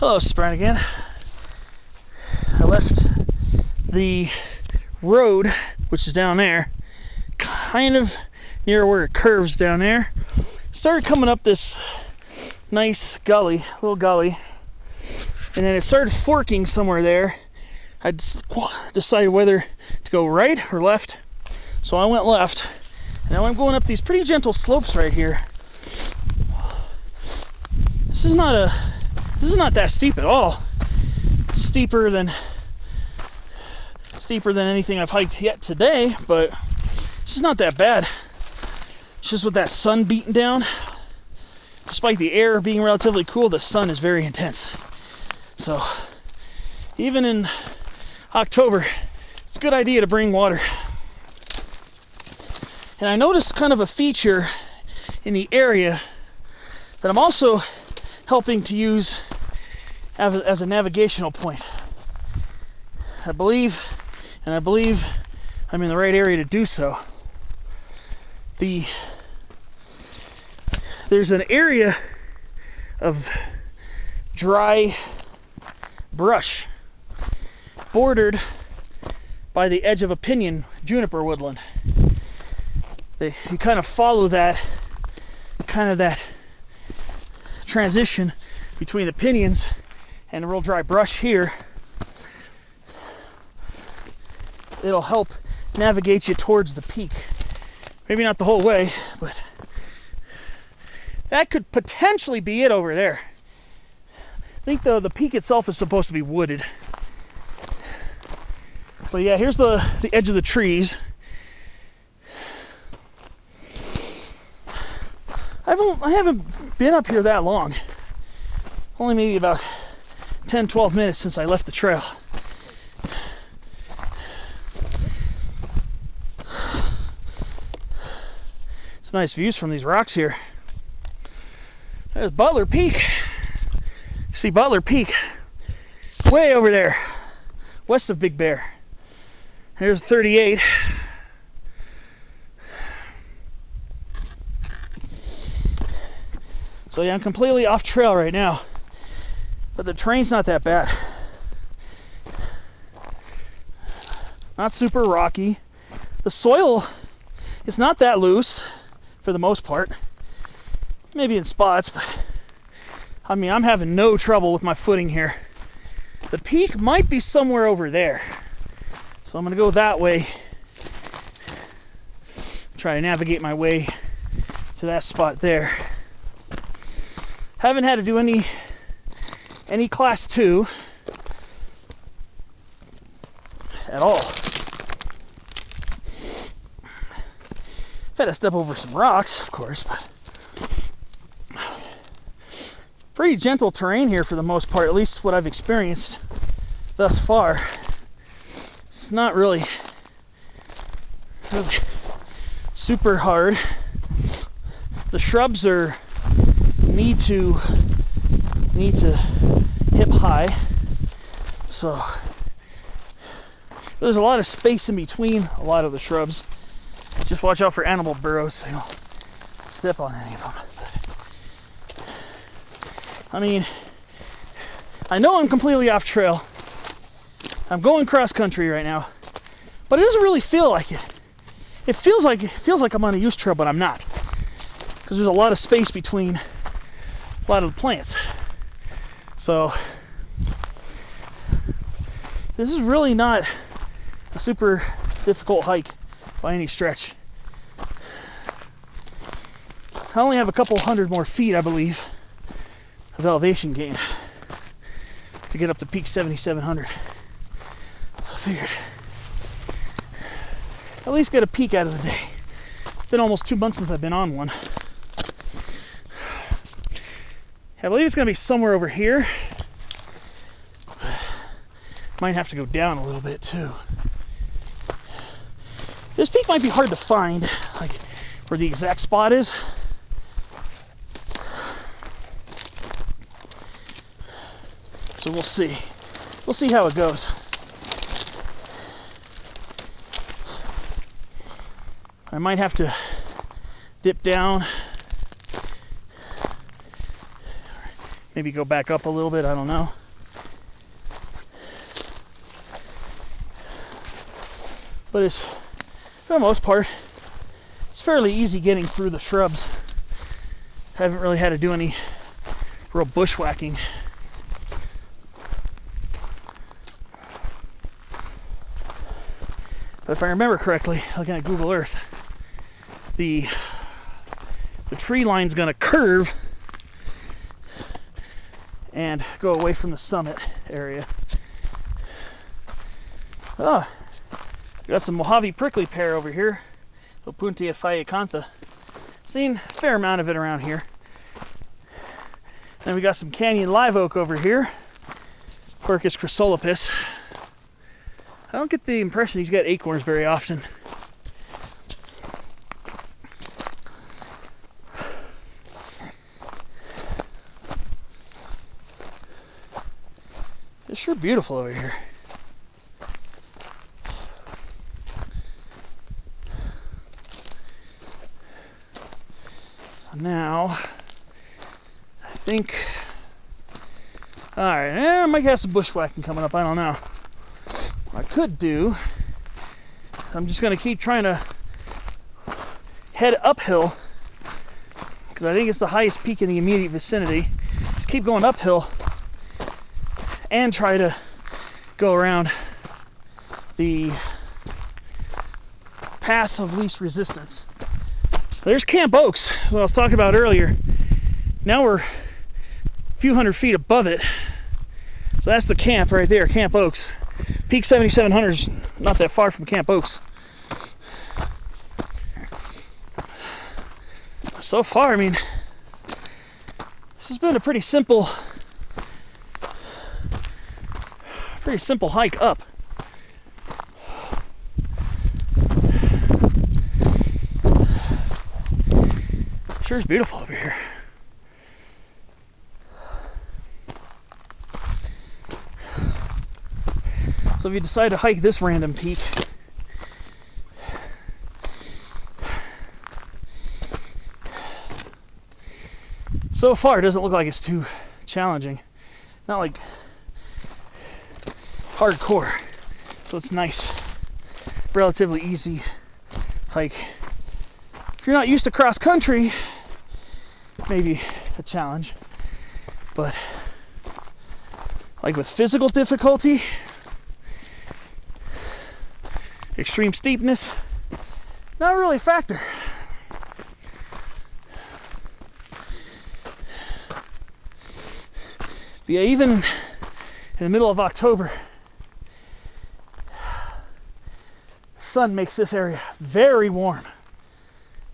Hello, it's Brian again. I left the road, which is down there, kind of near where it curves down there. Started coming up this nice gully, little gully, and then it started forking somewhere there. I decided whether to go right or left, so I went left. And now I'm going up these pretty gentle slopes right here. This is not that steep at all. Steeper than anything I've hiked yet today, but it's just not that bad. It's just with that sun beating down, despite the air being relatively cool, the sun is very intense. So even in October, it's a good idea to bring water. And I noticed kind of a feature in the area that I'm also helping to use as a navigational point. I believe I'm in the right area to do so. There's an area of dry brush bordered by the edge of a pinyon juniper woodland. You kind of follow that transition between the pinions and the real dry brush here. It'll help navigate you towards the peak. Maybe not the whole way, but that could potentially be it over there. I think the peak itself is supposed to be wooded. So yeah, here's the edge of the trees. I haven't been up here that long. Only maybe about 10-12 minutes since I left the trail. Some nice views from these rocks here. There's Butler Peak. You see Butler Peak way over there, west of Big Bear. Here's 38. So yeah, I'm completely off trail right now, but the terrain's not that bad. Not super rocky. The soil is not that loose for the most part. Maybe in spots, but I mean, I'm having no trouble with my footing here. The peak might be somewhere over there, so I'm gonna go that way. Try to navigate my way to that spot there. Haven't had to do any class 2 at all. I've had to step over some rocks, of course, but it's pretty gentle terrain here for the most part, at least what I've experienced thus far. It's not really super hard. The shrubs need to hip high, so there's a lot of space in between a lot of the shrubs. Just watch out for animal burrows so you don't step on any of them. But, I mean, I know I'm completely off trail. I'm going cross country right now, but it doesn't really feel like it. It feels like I'm on a use trail, but I'm not, because there's a lot of space between a lot of the plants. So this is really not a super difficult hike by any stretch. I only have a couple hundred more feet, I believe, of elevation gain to get up to peak 7,700. So I figured at least get a peek out of the day. It's been almost 2 months since I've been on one. I believe it's going to be somewhere over here. Might have to go down a little bit too. This peak might be hard to find, like where the exact spot is. So we'll see. We'll see how it goes. I might have to dip down Maybe go back up a little bit, I don't know. But it's, for the most part, it's fairly easy getting through the shrubs. Haven't really had to do any real bushwhacking. But if I remember correctly, looking at Google Earth, the tree line's going to curve and go away from the summit area. Oh, got some Mojave prickly pear over here, Opuntia phaeacantha. Seen a fair amount of it around here. Then we got some canyon live oak over here, Quercus chrysolipus. I don't get the impression he's got acorns very often. It's sure beautiful over here. So now, I think, alright, I might have some bushwhacking coming up, I don't know. What I could do, I'm just going to keep trying to head uphill, because I think it's the highest peak in the immediate vicinity. Just keep going uphill and try to go around the path of least resistance. There's Camp Oaks, what I was talking about earlier. Now we're a few hundred feet above it. So that's the camp right there, Camp Oaks. Peak 7700 is not that far from Camp Oaks. So far, I mean, this has been a pretty simple hike up. Sure is beautiful over here. So if you decide to hike this random peak, so far it doesn't look like it's too challenging. Not like hardcore. So it's nice, relatively easy hike. If you're not used to cross country, maybe a challenge. But like with physical difficulty, extreme steepness, not really a factor. But yeah, even in the middle of October, the sun makes this area very warm.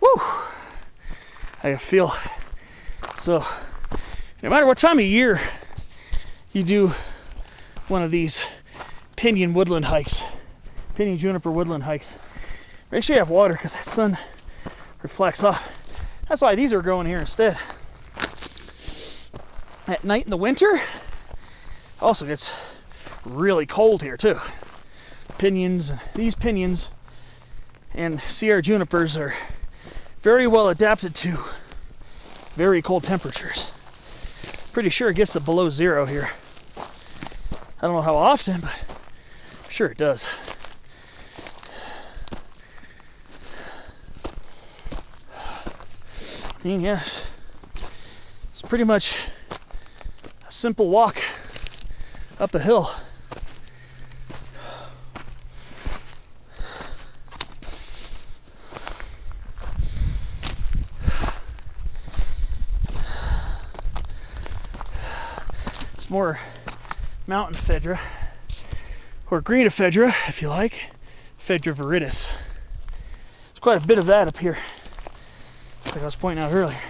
Woo! I feel so. No matter what time of year you do one of these pinyon woodland hikes, pinyon juniper woodland hikes, make sure you have water, because the sun reflects off. That's why these are growing here instead. At night in the winter, also gets really cold here too. These pinions and Sierra junipers are very well adapted to very cold temperatures. Pretty sure it gets to below zero here. I don't know how often, but I'm sure it does. And yes, it's pretty much a simple walk up a hill. It's more mountain ephedra, or green ephedra if you like, ephedra viridis. There's quite a bit of that up here, like I was pointing out earlier.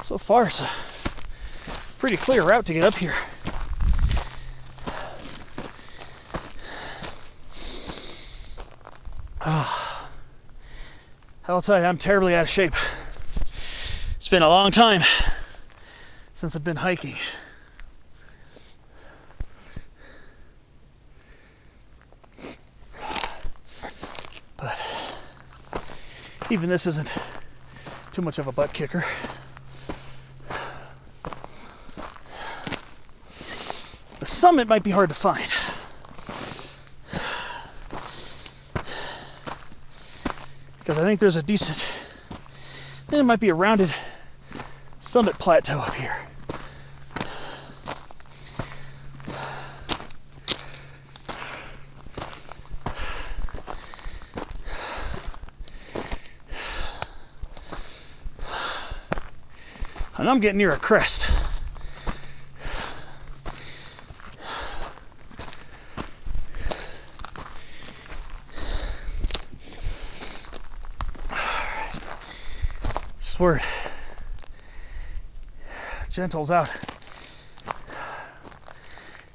So far, it's a pretty clear route to get up here. I'll tell you, I'm terribly out of shape. It's been a long time since I've been hiking. Even this isn't too much of a butt kicker. The summit might be hard to find. Because I think there's a decent, there might be a rounded summit plateau up here. And I'm getting near a crest. Word. Gentle's out.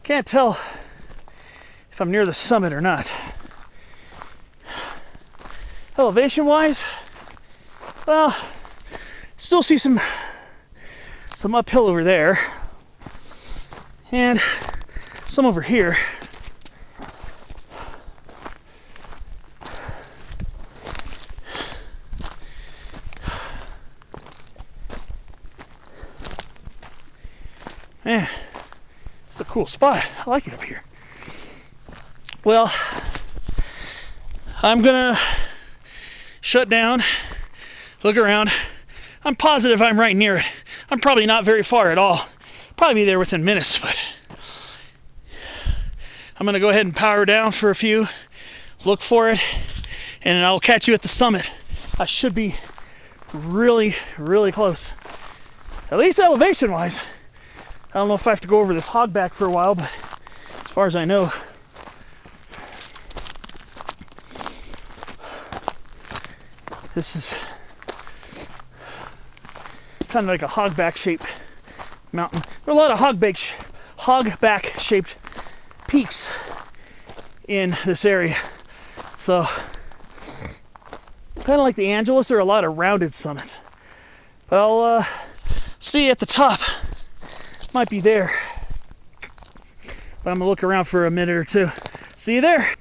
Can't tell if I'm near the summit or not. Elevation wise, well, still see some uphill over there and some over here. Man, it's a cool spot. I like it up here. Well, I'm gonna shut down, look around. I'm positive I'm right near it. I'm probably not very far at all. Probably be there within minutes, but I'm gonna go ahead and power down for a few, look for it, and I'll catch you at the summit. I should be really, really close. At least elevation-wise. I don't know if I have to go over this hogback for a while, but as far as I know, this is kind of like a hogback shaped mountain. There are a lot of hogback shaped peaks in this area. So kind of like the Angeles, there are a lot of rounded summits. But I'll see you at the top. Might be there, but I'm gonna look around for a minute or two. See you there.